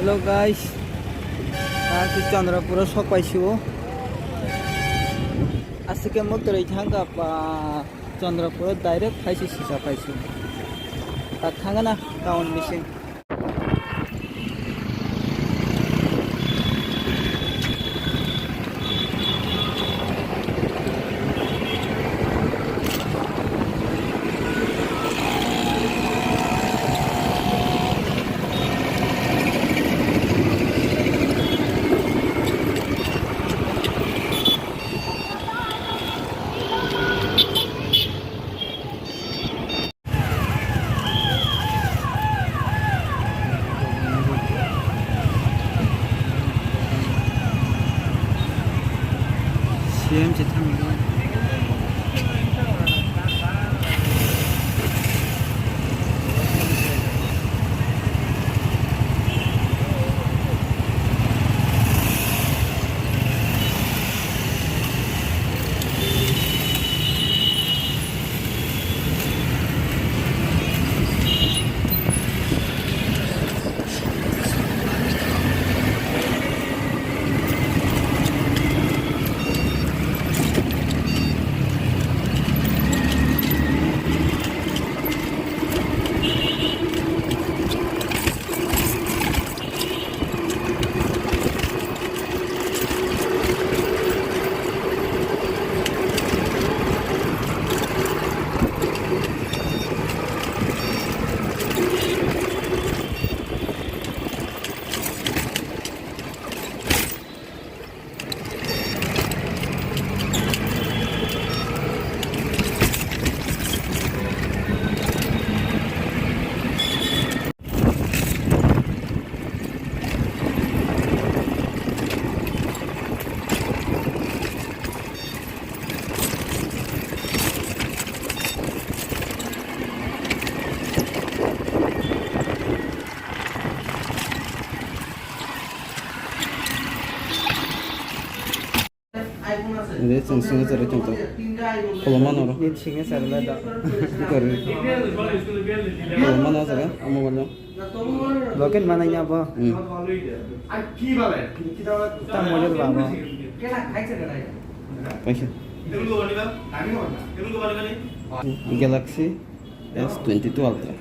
Hello guys, aku Chandrapura sok paisiu. Asike motor ithanga pa Chandrapura direct paisi sisa paisiu. Ta thanga na town mission. CM chỉ thằng thôi. Ini sing cari contoh. Kalau mana orang? Ini singa sarla da. Bukan. Kalau mana cara? Kamu mana? Loken mana nya ba? Ta model ba ba. Paisa. Galaxy S22 Ultra.